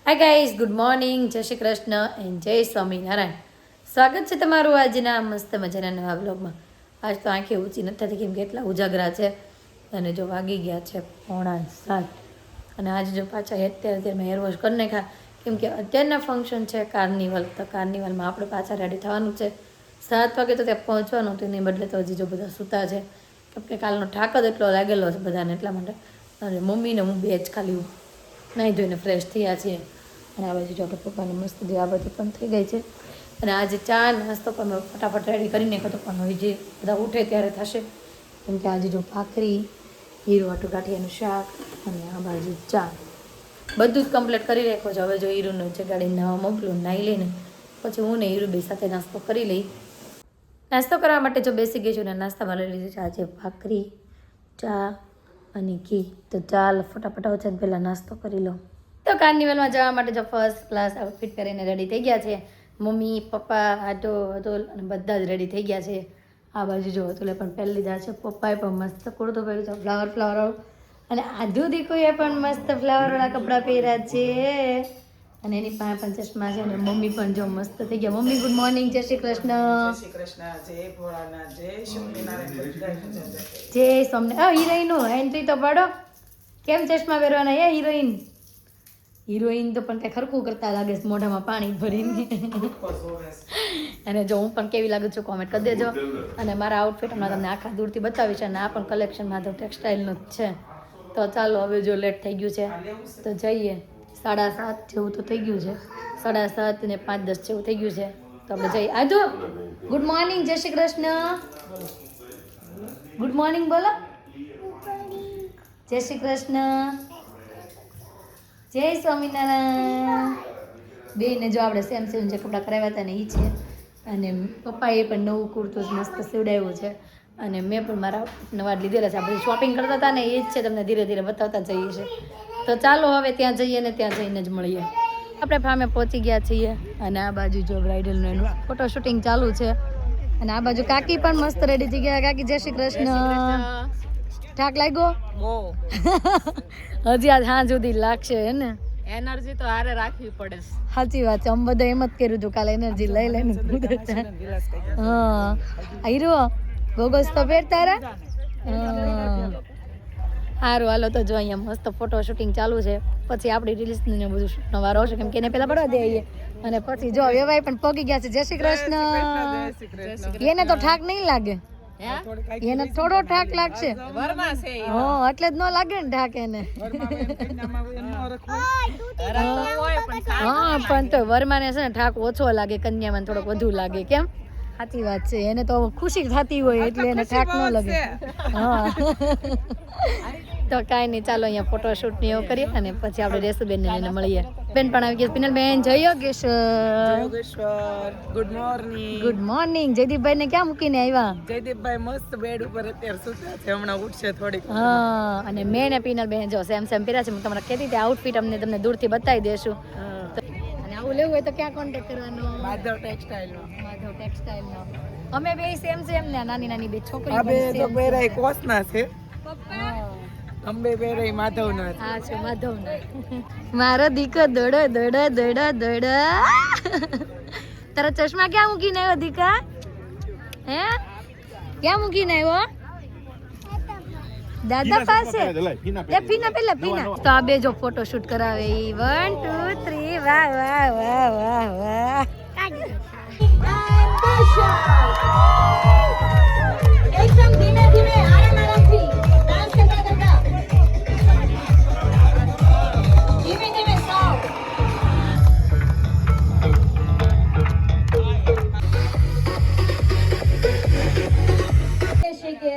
Hi guys, good morning, જય Shri Krishna and જય સ્વામિનારાયણ. સ્વાગત છે તમારું આજના મસ્ત મજાના નવા બ્લોગમાં. આજ તો આંખે ઊંચી નથી થતી કેમ કે એટલા ઉજાગરા છે અને જો વાગી ગયા છે 6:45 અને આજે જો પાછા અત્યારે મેં હેરવોશ કરી નાખ્યા કેમ કે અત્યારના ફંક્શન છે કાર્નિવલ. તો કાર્નિવલમાં આપણે પાછા રેડી થવાનું છે. 7 વાગે તો ત્યાં પહોંચવાનું હતું, એની બદલે તો હજી જો બધા સૂતા છે કેમ કે કાલનો ઠાક જ એટલો લાગેલો છે બધાને, એટલા માટે. અને મમ્મીને હું બે જ ખાલી નાહી ધોઈને ફ્રેશ થયા છીએ. અને આ બાજુ જો આપણે પપ્પાને મસ્ત જે આ બધી પણ થઈ ગઈ છે. અને આજે ચા નાસ્તો પણ મેં ફટાફટ રેડી કરી નાખ્યો હતો, પણ હવે જે બધા ઉઠે ત્યારે થશે કેમ કે આજે જો ભાખરી, હીરો આટું ગાંઠિયાનું શાક અને આ બાજુ ચા બધું જ કમ્પ્લીટ કરી રાખ્યો છે. હવે જો હીરુને જગાડીને નાવા મોકલું, નાહી લઈને પછી હું ને હીરુ બે સાથે નાસ્તો કરી લઈ. નાસ્તો કરવા માટે જો બેસી ગઈ છું ને નાસ્તામાં લઈ લીધું છે આજે ભાખરી, ચા અને ઘી. તો ચાલ ફટાફટ છે પહેલાં નાસ્તો કરી લો. તો કાર્નિવલમાં જવા માટે જો ફર્સ્ટ ક્લાસ આઉટફિટ કરીને રેડી થઈ ગયા છે. મમ્મી, પપ્પા, આટો અતુલ અને બધા જ રેડી થઈ ગયા છે. આ બાજુ જો અતુલે પણ પહેરી લીધા છે, પપ્પાએ પણ મસ્ત કુર્તો પહેર્યું છે ફ્લાવર અને આધુ દીકુએ પણ મસ્ત ફ્લાવરવાળા કપડાં પહેર્યા છે અને એની પાસે પણ ચશ્મા છે અને મમ્મી પણ જો મસ્ત થઈ ગયા. મમ્મી ગુડ મોર્નિંગ, જય શ્રી કૃષ્ણ. જય શ્રી કૃષ્ણ, જય ભોળાનાથ, જય સ્વામિનારાયણ. જય સ્વામિનારાયણ. હિરોઈનો એન્ટ્રી તો પાડો, કેમ ચશ્મા પહેરવાના હે હિરોઈન તો પણ કઈ ખરખું કરતા લાગે છે મોઢામાં પાણી ભરીને. અને જો હું પણ કેવી લાગુ છું કોમેન્ટ કરી દેજો. અને મારા આઉટફિટમાં તમને આખા દૂરથી બતાવીશ અને આ પણ કલેક્શન માધવ ટેક્સટાઇલનું જ છે. તો ચાલો હવે જો લેટ થઈ ગયું છે તો જઈએ. 7:30 જેવું તો થઈ ગયું છે, 7:30 ને 5:10 જેવું થઈ ગયું છે. તો આપણે જઈએ. આજો ગુડ મોર્નિંગ, જય શ્રી કૃષ્ણ. ગુડ મોર્નિંગ બોલો. જય શ્રી કૃષ્ણ, જય સ્વામિનારાયણ. બેને જો આપણે સેમ જે કપડાં કરાવ્યા હતા ને એ છે. અને પપ્પાએ પણ નવું કુર્તું મસ્ત સીવડાવ્યું છે અને મેં પણ મારા નવા લીધેલા છે. આપણે શોપિંગ કરતા હતા ને એ જ છે, તમને ધીરે ધીરે બતાવતા જઈએ છીએ. તો ચાલો હવે ત્યાં જઈએ ને ત્યાં જઈને જ મળીએ. આપણે ફામે પહોંચી ગયા છીએ અને આ બાજુ જો બ્રાઇડલનું એનું ફોટો શૂટિંગ ચાલુ છે. અને આ બાજુ કાકી પણ મસ્ત રેડી થઈ ગયા. કાકી જય શ્રી કૃષ્ણ. ઠાક લાગ્યો? હજી આજ સાંજ સુધી લાગશે હે ને? એનર્જી તો હારે રાખવી પડે. સાચી વાત છે, અમે બધા એમ જ કર્યું હતું કાલે, એનર્જી લઈ લઈને. હા હીરો ગોગલ્સ તો પહેરતા રા. સારું હાલો તો જો અહીંયા મસ્ત ફોટો શૂટિંગ ચાલુ છે. પછી આપણી રિલીઝને બધું શૂટનો વારો આવશે કેમ કે એને પહેલાં પડવા દઈએ અને પછી જો વેવાય પણ પગી ગયા છે. જય શ્રી કૃષ્ણ. એને તો ઠાક નહીં લાગે, એને થોડો ઠાક લાગશે. હા એટલે જ ન લાગે ને ઠાક એને. હા પણ તો વરમાને છે ને ઠાક ઓછો લાગે, કન્યામાં થોડોક વધુ લાગે. કેમ? સાચી વાત છે, એને તો ખુશી થતી હોય એટલે એને ઠાક ન લાગે. હા તો કાંઈ નહીં, ચાલો અહીંયા ફોટોશૂટ ને એવું કરીએ અને પછી આપણે રેસુબેનને લઈને મળીએ. બેન પણ આવી ગયા. પિનલબેન જય Yogeshwar. Good morning. Good morning. જયદીપભાઈ ને ક્યાં મૂકીને આવ્યા? જયદીપભાઈ મસ્ત બેડ ઉપર અત્યારે સૂતા છે, હમણાં ઉઠશે થોડીક. હા અને મેં ને પિનલબેન જો સેમ પહેર્યા છે. હું તમને કહેતી હતી આઉટફિટ અમને તમને દૂરથી બતાવી દેશું. અને આવું લેવું હોય તો ક્યાં કોન્ટેક્ટ કરવાનો? માધવ ટેક્સટાઇલ નો. માધવ ટેક્સટાઇલ નો. અમે બે સેમ ને નાની નાની બે છોકરીઓ. આ બે તો પહેરાય કોસના છે, પપ્પા અંબે પહેરાય માધવના છે. હા છે માધવના. મારો દીકો દોડો દોડો દોડો દોડો. તારા ચશ્મા ક્યાં મૂકીને આવ્યો દીકા? હે ક્યાં મૂકીને આવ્યો? દાદા પાસે. પીના પેલા પીના. તો આ બે જો ફોટો શૂટ કરાવે. 1 2 3 વાહ વાહ વાહ વાહ વાહ. એકદમ ધીમે ધીમે આરામથી ડાન્સ કરતા કરતા ધીમે ધીમે સાવ. છે કે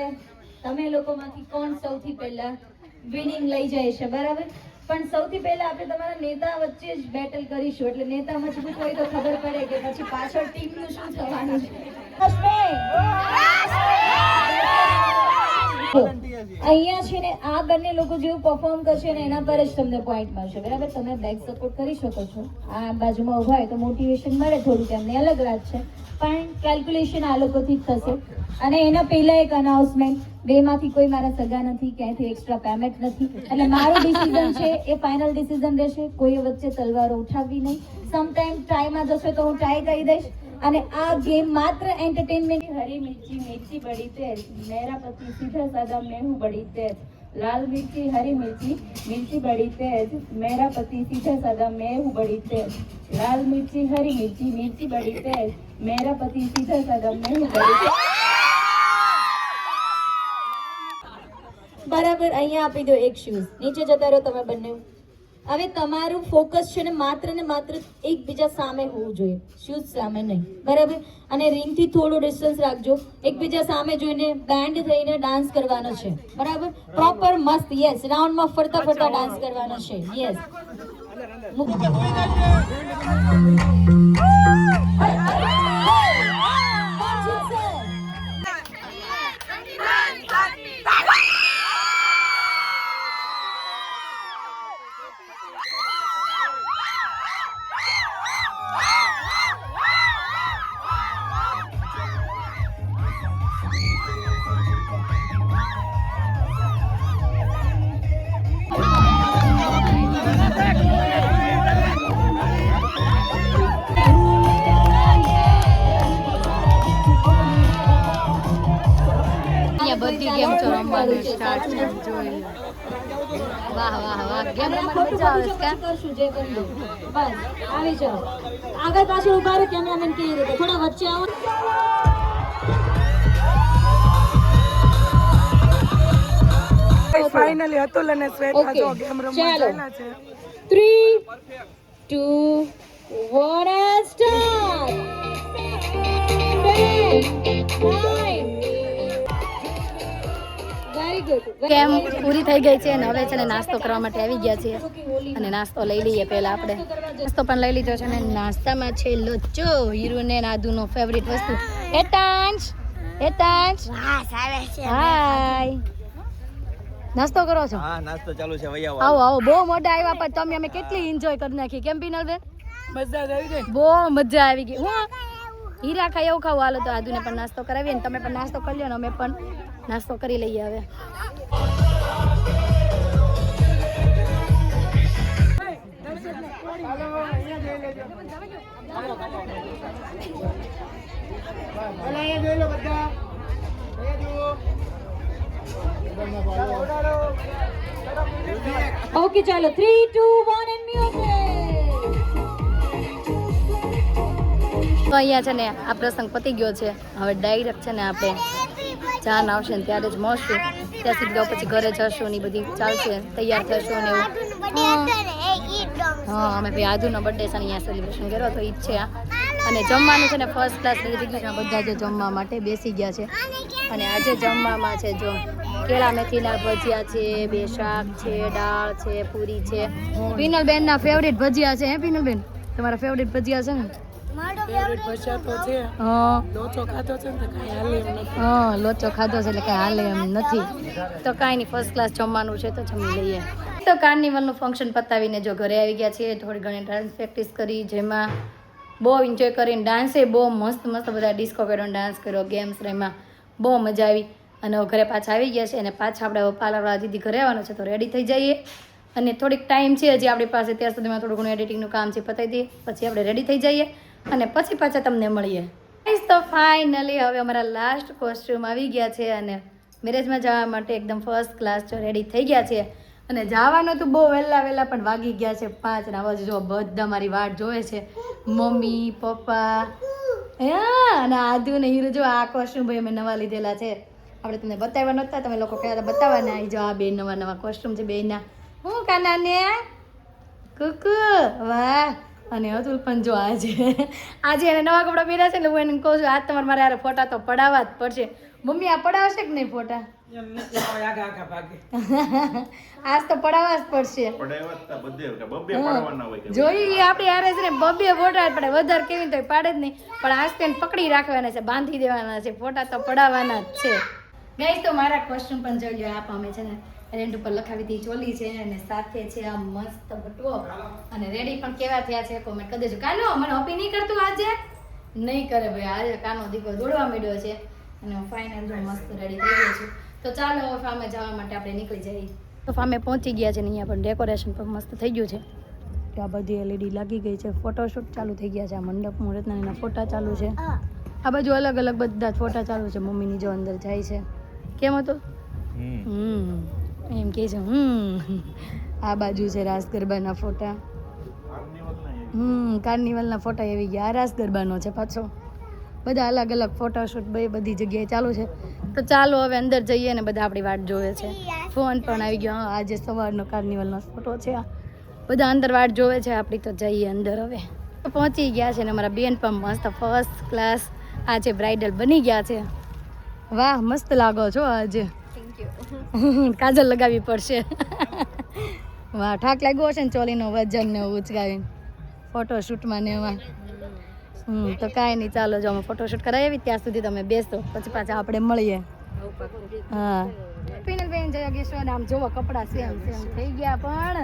તમે લોકોમાંથી કોણ સૌથી પહેલા વિનિંગ લઈ જાય છે, બરાબર? પણ સૌથી પહેલા આપણે તમારા નેતા વચ્ચે જ બેટલ કરીશું. એટલે નેતા મજબૂત હોય તો ખબર પડે કે પછી પાછળ ટીમનું શું થવાનું છે. અહીંયા છે ને આ બંને લોકો જેવું પરફોર્મ કરશે ને એના પર જ તમને પોઈન્ટ મળશે, બરાબર? તમે બેક સપોર્ટ કરી શકો છો, આ બાજુમાં ઉભા હોય તો મોટિવેશન મળે થોડુંક, એમને અલગ વાત છે, પણ કેલ્ક્યુલેશન આ લોકોથી જ થશે. અને એના પહેલા એક અનાઉન્સમેન્ટ, બેમાંથી કોઈ મારા સગા નથી, ક્યાંયથી એક્સ્ટ્રા પેમેન્ટ નથી, એટલે મારું ડિસિઝન છે એ ફાઇનલ ડિસિઝન રહેશે. કોઈ વચ્ચે તલવારો ઉઠાવવી નહીં. સમટાઈમ ટ્રાયમાં જશે તો હું ટ્રાય કરી દઈશ. અને આ ગેમ માત્ર એન્ટરટેનમેન્ટ. હરી મિર્ચી મિર્ચી બડી તેજ, મેરા પતિ સીધા સાદા મેં હું બડી તેજ. લાલ મિર્ચી હરી મિર્ચી મિર્ચી બડી તેજ, મેરા પતિ સીધા સાદા મેં હું બડી તેજ. લાલ મિર્ચી હરી મિર્ચી મિર્ચી બડી તેજ, મેરા પતિ સીધા સાદા મેં હું બડી તેજ. બરાબર, અહીંયા આપી દો એક શૂઝ. નીચે જતા રહો તમે બંને. હવે તમારું ફોકસ છે ને માત્ર એકબીજા સામે હોવું જોઈએ, શૂઝ સામે નહીં, બરાબર? અને રિંગથી થોડું ડિસ્ટન્સ રાખજો. એકબીજા સામે જોઈને બેન્ડ થઈને ડાન્સ કરવાનો છે, બરાબર? પ્રોપર મસ્ત, યસ, રાઉન્ડમાં ફરતા ફરતા ડાન્સ કરવાનો છે, યસ. અહીંયા બધી ગેમ તો રમવાનું સ્ટાર્ટ છે, જોઈ લો. વાહ વાહ વાહ, ગેમ રમવાની મજા આવે છે. કરશું જે કરી બસ, આવી જાઓ. આગળ પાછળ ઉભા રહો, કેમેરામેન કેવી રીતે થોડા વચ્ચે આવો. ફાઇનલી અતુલ અને શ્વેતા જો ગેમ રમવા ચાલો. ચાલ્યા છે. 3, 2, 1 સ્ટાર્ટ. Very good. ગેમ પૂરી થઈ ગઈ છે અને હવે છે ને નાસ્તો કરવા માટે આવી ગયા છીએ અને નાસ્તો લઈ લઈએ. પહેલા આપણે નાસ્તો પણ લઈ લીધો છે અને નાસ્તામાં છે લોચો, હીરુ ને નાદુનો ફેવરિટ વસ્તુ. હેતાંશ, હાય, નાસ્તો કરો છો? હા, નાસ્તો ચાલુ છે. વૈયા આવો આવો, બહુ મોઢા આવ્યા પણ તમે અમે કેટલી એન્જોય કરી નાખી, કેમ પિનલબેન? મજા જ આવી ગઈ. બહુ મજા આવી ગઈ. હું હીરા ખાઈ એવું ખાવું. હાલો તો આદુને પણ નાસ્તો કરાવીએ ને તમે પણ નાસ્તો કરી લો ને અમે પણ નાસ્તો કરી લઈએ હવે. ઓકે ચાલો 3, 2, 1 એન્ડ મ્યુઝિક. તો અહીંયા છે ને આ પ્રસંગ પતી ગયો છે. હવે ડાયરેક્ટ છે ને આપણે જાન આવશે ને ત્યારે જ મળશું. ત્યાં સુધી પછી ઘરે જશું ને બધી ચાલશે, તૈયાર થશું ને એવું. હા, અમે ભાઈ આદુનો બર્થડે છે ને અહીંયા સેલિબ્રેશન કર્યો તો ઈ જ છે આ. અને જમવાનું છે ને ફર્સ્ટ ક્લાસ થઈ ગયું છે. બધા જે જમવા માટે બેસી ગયા છે અને આજે જમવામાં છે જો કેળા મેથીના ભજીયા છે, 2 શાક છે, દાળ છે, પૂરી છે. પિનલબેનના ફેવરિટ ભજીયા છે. હે પિનલબેન, તમારા ફેવરિટ ભજીયા છે ને? ફેવરિટ ભજીયા તો છે. હા લોચો ખાધો છે ને તો કાંઈ હાલે એમ નથી. હા, લોચો ખાધો છે એટલે કાંઈ હાલે એમ નથી. તો કાંઈ નહીં, ફર્સ્ટ ક્લાસ જમવાનું છે તો જમી લઈએ. તો કાર્નિવલનું ફંક્શન પતાવીને જો ઘરે આવી ગયા છીએ. થોડી ઘણી ડાન્સ પ્રેક્ટિસ કરી, જેમાં બહુ એન્જોય કરીને ડાન્સે બહુ મસ્ત બધા ડિસ્કો કર્યો, ડાન્સ કર્યો, ગેમ્સ રમ્યા, બહુ મજા આવી. અને હવે ઘરે પાછા આવી ગયા છે અને પાછા આપણે પાર્લરવાળા દીદી ઘરે આવવાનું છે તો રેડી થઈ જઈએ. અને થોડીક ટાઈમ છે હજી આપણી પાસે, ત્યાં સુધીમાં થોડું ઘણું એડિટિંગનું કામ છે પતાવી દઈએ, પછી આપણે રેડી થઈ જઈએ અને પછી પાછા તમને મળીએ. તો ફાઇનલી હવે અમારા લાસ્ટ કોસ્ટ્યુમ આવી ગયા છે અને મેરેજમાં જવા માટે એકદમ ફર્સ્ટ ક્લાસ જો રેડી થઈ ગયા છે. અને જવાનું તો બહુ વહેલા પણ વાગી ગયા છે 5 ને હવે જો બધા મારી વાટ જોવે છે, મમ્મી પપ્પા. હા, અને આદુ ને હીરો જો આ કોસ્ટ્યુમ ભાઈ અમે નવા લીધેલા છે. આપણે તમને બતાવ્યા નહોતા, તમે લોકો કહેતા હતા બતાવવાના. આવી જો આ બે નવા કોસ્ટ્યુમ છે બેયના. હું કાનાને કુકુ વાહ. અને અતુલ પણ જો આજે એને નવા કપડાં પહેર્યા છે એટલે હું એને કહું છું આજ તમારે મારે યાર ફોટા તો પડાવવા જ પડશે. મમ્મી આ પડાવશે કે નહીં ફોટા? એમ નથી આવે આગા ભાગે. આજ તો પડાવવા જ પડશે. જોઈ આપણે યાર છે ને 2 ફોટા પડે, વધારે કેવી તો પાડે જ નહીં, પણ આજ તેને પકડી રાખવાના છે, બાંધી દેવાના છે, ફોટા તો પડાવવાના જ છે. ગાઈસ તો મારા ક્વેશ્ચન પણ જોઈ લો. આપ અમે છે ને રેન્ટ ઉપર લખાવી હતી ચોલી છે અને સાથે છે આ મસ્ત બટવો અને રેડી પણ કેવા થયા છે કોમેન્ટ કરી દેજો. કાનો મને હોપી નહીં કરતું આજે? નહીં કરે ભાઈ, આજે કાનો દીકરો દોડવા માંડ્યો છે અને હું ફાઇનલ જો મસ્ત રેડી થઈ ગયો છું. તો ચાલો હવે ફાર્મે જવા માટે આપણે નીકળી જઈએ. તો ફાર્મે પહોંચી ગયા છે ને અહીંયા પણ ડેકોરેશન પણ મસ્ત થઈ ગયું છે. તો આ બધી એલઈડી લાગી ગઈ છે, ફોટોશૂટ ચાલુ થઈ ગયા છે, આ મંડપ મુહૂર્તના એના ફોટા ચાલુ છે, આ બાજુ અલગ અલગ બધા જ ફોટા ચાલુ છે. મમ્મીની જો અંદર જાય છે. કેમ હતું? એમ કે છે આ બાજુ છે રાસ ગરબાના ફોટા. કાર્નિવલના ફોટા એવી ગયા. આ રાસ ગરબાનો છે પાછો. બધા અલગ અલગ ફોટોશૂટ બધી જગ્યાએ ચાલુ છે. તો ચાલો હવે અંદર જઈએ ને બધા આપણી વાટ જોવે છે. ફોન પણ આવી ગયો. આજે સવારનો કાર્નિવલનો ફોટો છે. બધા અંદર વાટ જોવે છે આપણી. તો જઈએ અંદર હવે. તો પહોંચી ગયા છે ને અમારા બેન પણ મસ્ત ફર્સ્ટ ક્લાસ આજે બ્રાઇડલ બની ગયા છે. વાહ મસ્ત લાગો છો આજે. કાજલ લગાવવી પડશે. વાહ ઠાક લાગ્યો હશે ને ચોલીનો વજન ને ઉચકાવીને ફોટોશૂટમાં ને એમાં. તો કાંઈ નહીં, ચાલો જો અમે ફોટોશૂટ કરાવી ત્યાં સુધી તમે બેસો, પછી પાછા આપણે મળીએ. હા પિનલ બેન જય યોગેશ્વર. આમ જોવો કપડાં સેમ સેમ થઈ ગયા, પણ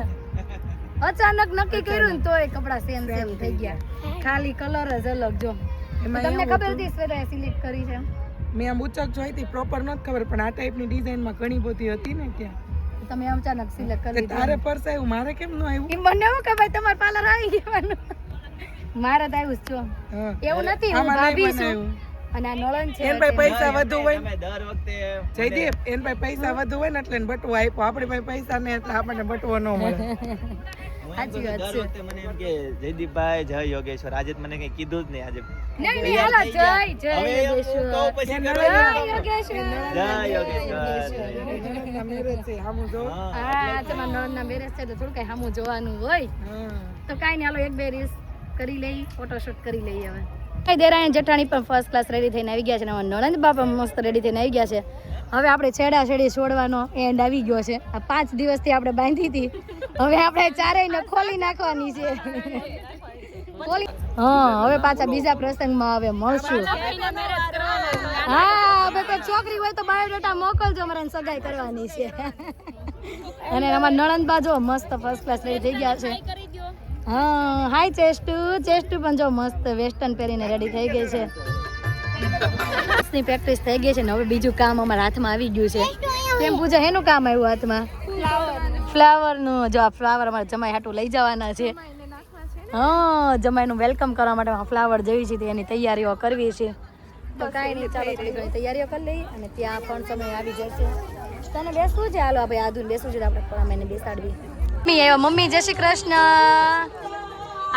અચાનક નક્કી કર્યું ને તોય કપડાં સેમ સેમ થઈ ગયા. ખાલી કલર જ અલગ. જો તમને ખબર હતી સ્વેટર સિલેક્ટ કરી છે? મેં આમ ઉચક જોઈ હતી, પ્રોપર નથી ખબર, પણ આ ટાઈપની ડિઝાઇનમાં ઘણી બધી હતી ને ત્યાં. તમે અચાનક સિલેક્ટ કરી તારે પર્સ આવ્યું, મારે કેમ ન આવ્યું? એમ મને એવું કે ભાઈ તમારે પાર્લર આવી ગયું. મારે તો આવ્યું છો એવું નથી. હું ભાભી છું અને આ નળન છે. એન ભાઈ પૈસા વધુ હોય ને દર વખતે જયદીપ, એન ભાઈ પૈસા વધુ હોય ને એટલે એને બટવો આપ્યો. આપણે ભાઈ પૈસા ને એટલે આપણને બટવો ન મળે. સાચી વાત છે. મને એમ કે જયદીપભાઈ જય યોગેશ્વર. આજે મને કઈ કીધું જ નહીં. આજે નહીં હાલો જય જય હવે યોગેશ્વર. હું કહું પછી જય કરો. યોગેશ્વર. જય યોગેશ્વર. મેરેજ છે સામું જો. હા તમારા નળના મેરેજ છે તો થોડું કઈ સામું જોવાનું હોય. તો કાંઈ નહીં, હાલો એક બે રીલ્સ કરી લઈ, ફોટોશૂટ કરી લઈએ. હવે કઈ દેરાણી જેઠાણી પણ ફર્સ્ટ ક્લાસ રેડી થઈને આવી ગયા છે ને નણંદ બાપા મસ્ત રેડી થઈને આવી ગયા છે. હવે આપણે છેડા છેડી છોડવાનો એન્ડ આવી ગયો છે. આ 5 દિવસથી આપણે બાંધી હતી, હવે આપણે ચારેયને ખોલી નાખવાની છે. હા હવે પાછા બીજા પ્રસંગમાં હવે મળશું. હા હવે કોઈ છોકરી હોય તો બાયોડેટા મોકલજો, અમારે સગાઈ કરવાની છે. અને અમારા નણંદ બાજુ મસ્ત ફર્સ્ટ ક્લાસ રેડી થઈ ગયા છે. હા હાય ચેસ્ટુ. ચેસ્ટુ પણ જો મસ્ત વેસ્ટર્ન પહેરીને રેડી થઈ ગઈ છે. ની પ્રેક્ટિસ થઈ ગઈ છે ને હવે બીજું કામ અમારા હાથમાં આવી ગયું છે. કેમ પૂજા એનું કામ આવ્યું હાથમાં? ફ્લાવરનું. જો આ ફ્લાવર અમારે જમાઈ હાટું લઈ જવાના છે. હા જમાઈનું વેલકમ કરવા માટે ફ્લાવર જોઈ છે એની તૈયારીઓ કરવી છે. તો કાંઈ નહીં, ચાલો થોડી ઘણી તૈયારીઓ કરી લઈ અને ત્યાં પણ સમય આવી જશે. તને બેસવું છે? હાલો આપણે આદુને બેસવું છે તો આપણે થોડા મહિને બેસાડવી. મમ્મી આવ્યો. મમ્મી જય શ્રી કૃષ્ણ.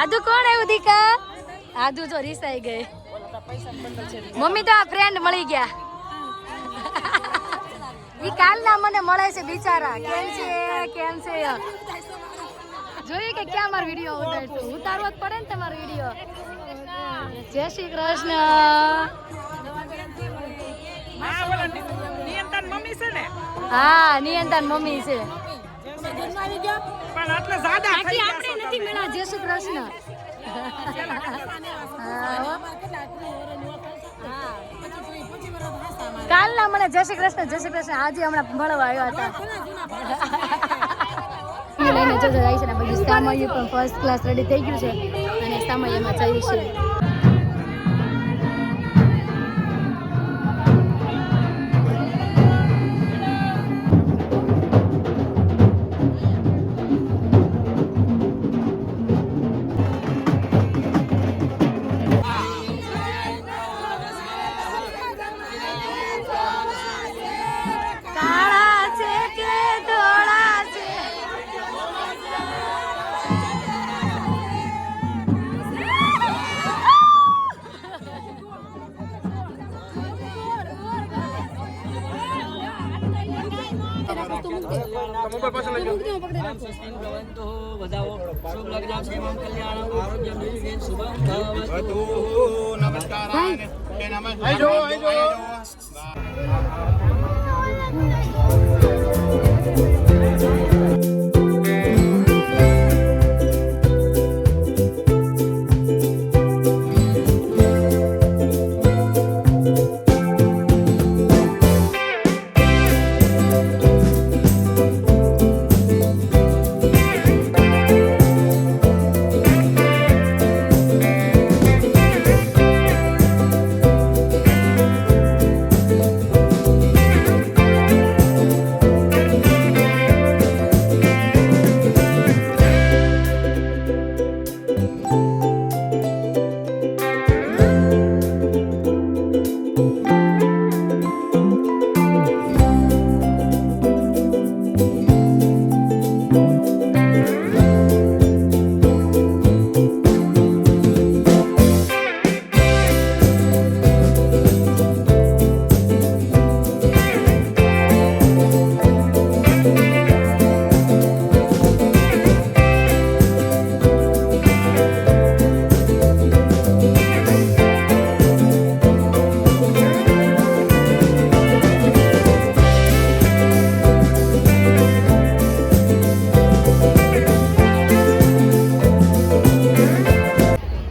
આદુ કોણ આવ્યું દીકા? આદુ જો રીસાઈ ગઈ. મમ્મી તો આ ફ્રેન્ડ મળી ગયા. ઈ કાલના મને મળે છે બિચારા. કેમ છે કેમ છે જોઈએ કે ક્યાં મારો વિડીયો ઉતારતો ઉતારવો જ પડે ને તમારો વિડીયો. જય શ્રી કૃષ્ણ. હા નિયંતન મમ્મી છે. પણ આટલા સાદા થઈ ગયા આપણે નથી મળ્યા. જય શ્રી કૃષ્ણ. કાલના મને જય શ્રી કૃષ્ણ જય શ્રી કૃષ્ણ. આજે હમણાં મળવા આવ્યા હતા. લઈને જો જાય છે ને બધું સામયુ પણ ફર્સ્ટ ક્લાસ રેડી થઈ ગયું છે અને સામયમાં જઈ છે.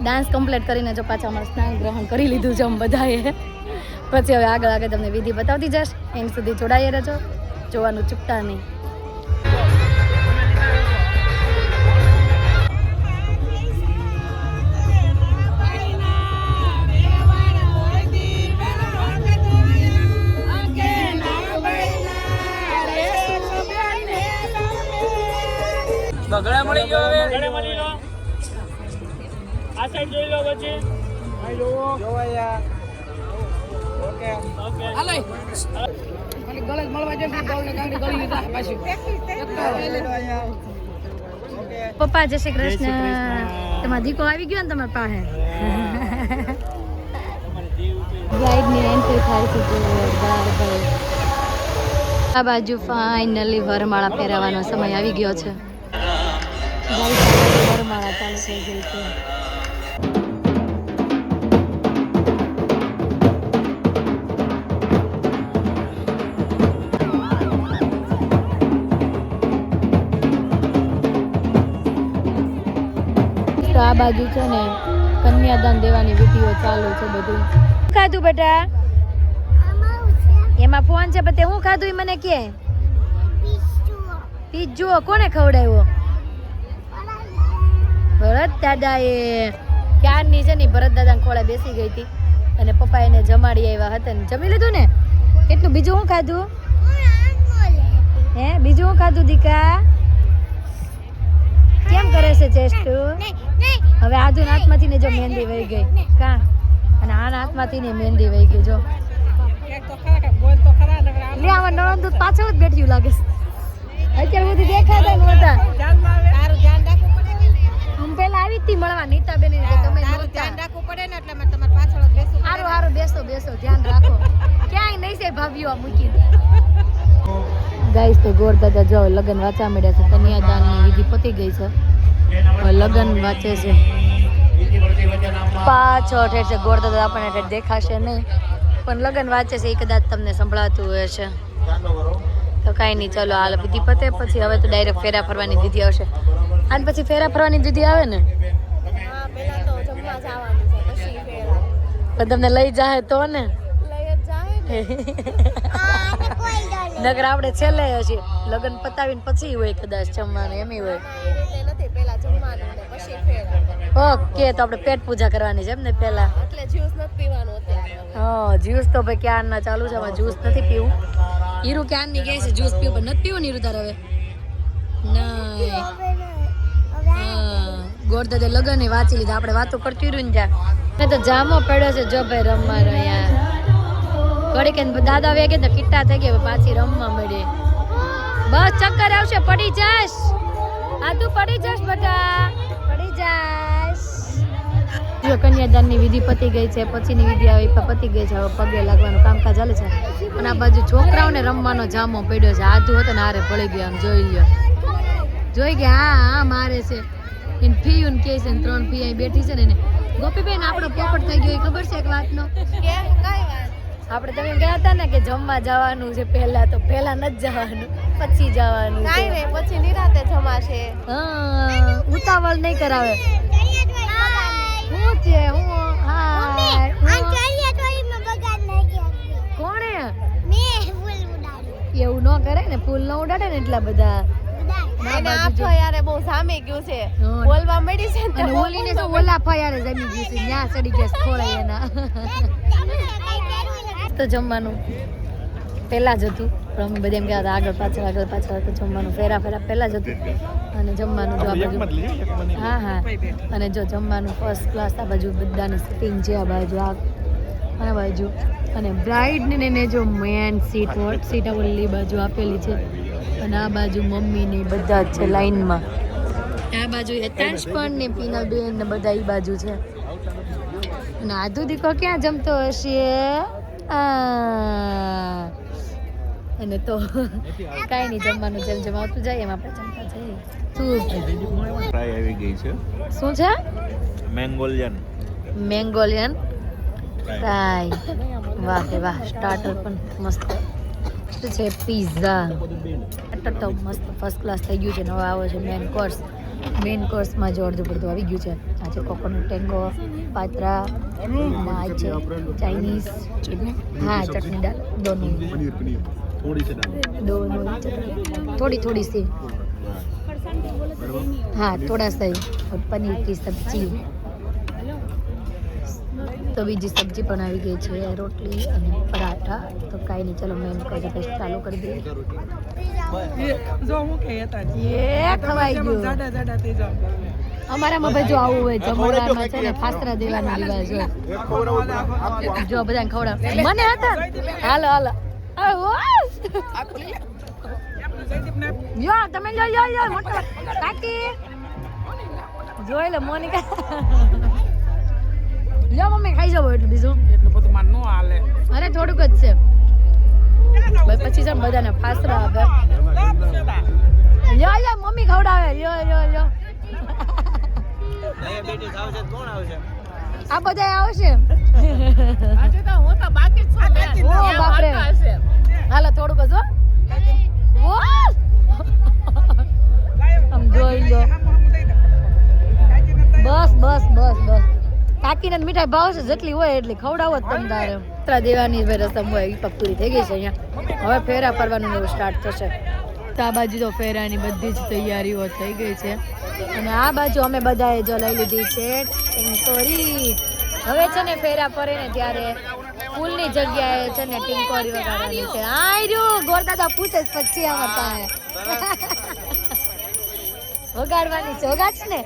ડાન્સ કમ્પ્લીટ કરીને જો પાછા અમારે સ્નાન ગ્રહણ કરી લીધું છે અમે બધાએ. પછી હવે આગળ આગળ તમને વિધિ બતાવતી જશ. એમ સુધી જોડાઈ રહેજો, જોવાનું ચૂકતા નહીં. બગડા મળી ગયો હવે. ગળે મળી લો. આ સાઈડ જોઈ લો પછી. જોવાયા. ઓકે. ઓકે. હાલે. ખાલી ગળે જ મળવા જશે ગોળ ને ગાંડી ગળી લીધા પાછી. ઓકે. પપ્પા જય શ્રી કૃષ્ણ. તમારો દીકો આવી ગયો ને તમારી પાસે. બ્રાઇડની એન્ટ્રી થાય છે જોરદાર ભાઈ. આ બાજુ ફાઇનલી વરમાળા પહેરાવાનો સમય આવી ગયો છે. વરમાળા ચાલુ થઈ ગઈ છે. તો આ બાજુ છે ને કન્યાદાન દેવાની વિધિઓ ચાલુ છે બધું. શું ખાધું બેટા? એમાં ફોન છે પણ તે હું ખાધું એ મને કે. પીઝો કોને ખવડાવ્યો? ભરત દાદા એ ક્યારની છે ને ભરત દાદા ખોળે બેસી ગઈ હતી અને પપ્પા એને જમાડી આવ્યા હતા ને જમી લીધું ને. કેટલું બીજું શું ખાધું? હે બીજું શું ખાધું દીકા? કેમ કરે છે ચેસ્ટુ? હવે આધુન હાથમાંથી ને જો મહેંદી વહી ગઈ કા અને આના હાથમાંથી ને મહેંદી વહી ગઈ જો. લે આવા નણંદ પાછળ જ બેઠ્યું લાગે છે. અત્યારે સુધી દેખાતા નહોતા. હું પેલા આવી હતી મળવા નીતાબેન ને કે તમે ધ્યાન રાખવું પડે ને એટલે તમારે પાછળ જ બેસો. હારું હારું બેસો બેસો ધ્યાન રાખો. ક્યાંય નહીં છે ભાભીઓ મૂકીને. ગાઈસ તો ગોર દાદા જો લગન વાંચા મળ્યા છે. કન્યાદાનની વિધિ પતી ગઈ છે. હવે લગન વાંચે છે. પાછળ ઠેર છે ગોર દાદા આપણને ઠેર દેખાશે નહીં પણ લગન વાંચે છે એ કદાચ તમને સંભળાતું હોય છે. તો કાંઈ નહીં ચલો હાલ વિધિ પતે પછી હવે તો ડાયરેક્ટ ફેરા ફરવાની વિધિ આવશે. આને પછી ફેરા ફરવાની વિધિ આવે ને પણ તમને લઈ જાય તો ને નગર આપણે છેલ્લે હશે લગન પતાવીને પછી હોય કદાચ જમવાનું એમ હોય. ઓકે તો આપણે પેટ પૂજા કરવાની છે એમ ને પેલા. હા જ્યુસ તો ભાઈ ક્યાં ના ચાલુ છે. જ્યુસ નથી પીવું. હીરું ક્યાં ની કહે છે જ્યુસ પીવું પણ નથી પીવું ને હીરું તારે હવે નહીં. ગોરદાદે લગન એ વાંચી લીધા. આપણે વાતો કરતી રહ્યું ને ત્યાં તો જામો પડ્યો છે જો ભાઈ રમવાનો યાર. ઘડી કે દાદા વેગે તો કિટ્ટા થઈ ગયા પાછી રમવા મળી. બસ ચક્કર આવશે પડી જાશ. આ તું પડી જાશ બેટા પડી જાશ. જો કન્યાદાનની વિધિ પતી ગઈ છે પછીની વિધિ આવી પતી ગઈ છે. હવે પગે લાગવાનું કામકાજ ચાલે છે અને આ બાજુ છોકરાઓને રમવાનો જામો પડ્યો છે. આધું હતો ને હારે પડી ગયા આમ જોઈ લ્યો. જોઈ ગયા હા હા મારે છે એને ફીયું કે છે ને 3 ફી અહીં બેઠી છે ને એને. ગોપીબેન આપણો પોપટ થઈ ગયો એ ખબર છે એક વાતનો? આપણે તમે ગયા હતા ને કે જમવા જવાનું છે પહેલા તો પહેલા નથી જવાનું પછી જવાનું છે. પછી નિરાતે જમાશે. હા ઉતાવળ નહીં કરાવે. હું છે હું હા કોણે એવું ન કરે ને ફૂલ ન ઉડાડે ને એટલા બધા. એને આફો યારે બહુ સામે ગયું છે બોલવા મળી છે અને ઓલીને તો ઓલા ફયારે જમી ગયું છે ન્યા ચડી ગયા થોડા એના. તો જમવાનું પેલા જ હતું પણ અમે બધા એમ કહેતા આગળ પાછળ તો જમવાનું ફેરા પહેલાં જ હતું અને જમવાનું જો આ બાજુ હા અને જો જમવાનું ફર્સ્ટ ક્લાસ આ બાજુ બધાની સિટિંગ છે આ બાજુ આ બાજુ અને બ્રાઇડને ને જો મેન સીટ હોટ સીટ ઓલી બાજુ આપેલી છે અને આ બાજુ મમ્મી ને બધા જ છે લાઈનમાં આ બાજુ હેતાંશ પણ ને પીનલબેન ને બધા એ બાજુ છે અને આધુ દીકો ક્યાં જમતો હશે અને તો કાંઈ નહીં જમવાનું જેમ જેમ આવતું જાય એમ આપણે જમતા જઈએ શું ફ્રાય આવી ગઈ છે શું છે મેંગોલિયન ફ્રાય વાહ રે વાહ સ્ટાર્ટર પણ મસ્ત શું છે પિઝા સ્ટાર્ટર તો મસ્ત ફર્સ્ટ ક્લાસ થઈ ગયું છે ને હવે આવે છે મેઇન કોર્સમાં જો અડધું પડધું આવી ગયું છે આજે કોકોનટ ટેંગો પાત્રા આ છે ચાઇનીઝ હા ચટણી દાલ દોનો थोड़ी सी हाँ थोड़ा सा ही और पनीर की सब्जी તો બીજી સબ્જી પણ આવી ગઈ છે રોટલી અને પરાઠા તો કાંઈ નહીં ચલો મેં કહું છું ચાલુ કરી દઈએ જો હું કે હતા એ ખવાઈ ગયું જાડા થઈ જાવ અમારામાં ભાઈ જો આવું હોય જમણવારમાં છે ને ફાસ્તરા દેવાનો રિવાજ હોય જો બધાને ખવડાવ મને હતા હાલો યો તમે યો મોટો કાકી જોઈ લો મોનિકા લ્યો મમ્મી ખાઈ જાવ એટલું બીજું એટલું બધું માર નો હાલે અરે થોડુંક જ છે પછી છે બધાને ફાસરા આપે લ્યો મમ્મી ખવડાવે લ્યો આ બધા આવશે ઓ બાપરે હાલો થોડુંક જ હો આમ જોઈ લો બસ કાકીને મીઠાઈ ભાવશે જેટલી હોય એટલી ખવડાવો જ તમ તારે પતરા દેવાની રસમ હોય એ પૂરી થઈ ગઈ છે અહીંયા હવે ફેરા ફરવાનું એવું સ્ટાર્ટ થશે તો આ બાજુ તો ફેરાની બધી જ તૈયારીઓ થઈ ગઈ છે અને આ બાજુ અમે બધાએ જો લઈ લીધી છે ટિંકોરી હવે છે ને ફેરા ફરે ને ત્યારે ફૂલની જગ્યાએ છે ને ટિંકોરી વગાડવાની છે આ રહ્યું ગોરદાદા પૂછે પછી આમાં વગાડવાની છે વગાડ ને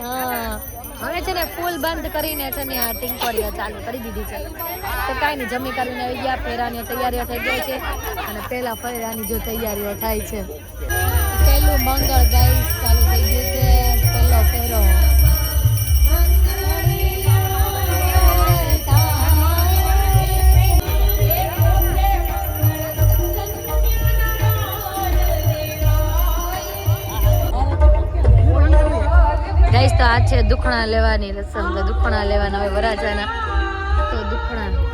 હા હવે છે ને ફૂલ બંધ કરીને છે ને આ ટિંકોરીઓ ચાલુ કરી દીધી છે તો કાંઈ નહીં જમી કરીને આવી ગયા ફેરાની તૈયારીઓ થઈ ગઈ છે અને પહેલા ફેરાની જો તૈયારીઓ થાય છે પહેલું મંગળ ગાઈસ ચાલુ થઈ ગયું છે પહેલો ફેરો ગાઈસ તો આ છે દુખણા લેવાની રસમ તો દુખણા લેવાના હવે વરાજાના તો દુખણા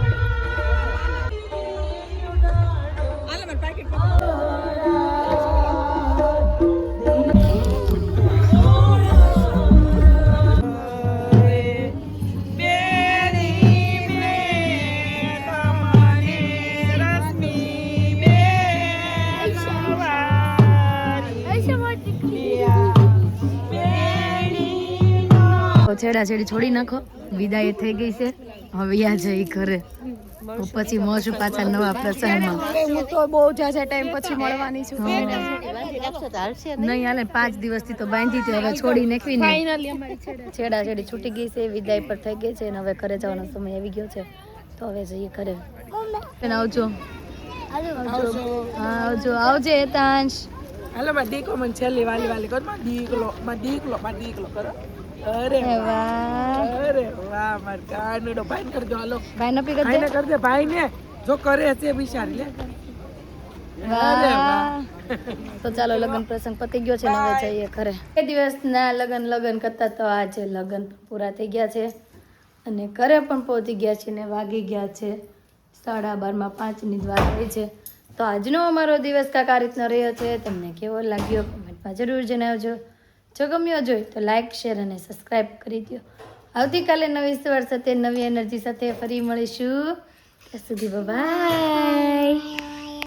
છેડા છેડી છોડી નાખો વિદાય થઈ ગઈ છે હવે યા જઈ ઘરે પછી મળશું પાછા નવા પ્રસંગમાં હું તો બહુ જાજા ટાઈમ પછી મળવાની છું નહીં હાલે 5 દિવસથી તો બાંધી હતી હવે છોડી નાખવી ને છેડા છેડી છૂટી ગઈ છે વિદાય પર થઈ ગઈ છે અને હવે ઘરે જવાનો સમય આવી ગયો છે તો હવે જઈએ ઘરે આવજો આવજે હેતાંશ હાલો માં દીકો મને છેલ્લી વાલી કર માં દીકલો કરો અરે વાહ માર કાનડો ભાઈ કરજો હાલો ભાઈ નપી ભાઈને કરજે ભાઈને જો કરે છે બિચારી લે તો ચાલો લગ્ન પ્રસંગ પતી ગયો છે ને હવે જઈએ ઘરે એ દિવસના લગ્ન કરતા તો આજે લગ્ન પૂરા થઈ ગયા છે અને ઘરે પણ પહોંચી ગયા છે ને વાગી ગયા છે 12:30 5ની જ વાત થઈ છે તો આજનો અમારો દિવસ કાંઈક આ રીતનો રહ્યો છે તમને કેવો લાગ્યો કમેન્ટમાં જરૂર જણાવજો જો ગમ્યો જોઈએ તો લાઇક શેર અને સબસ્ક્રાઈબ કરી દો આવતીકાલે નવી સવાર સાથે નવી એનર્જી સાથે ફરી મળીશું ત્યાં સુધી બાય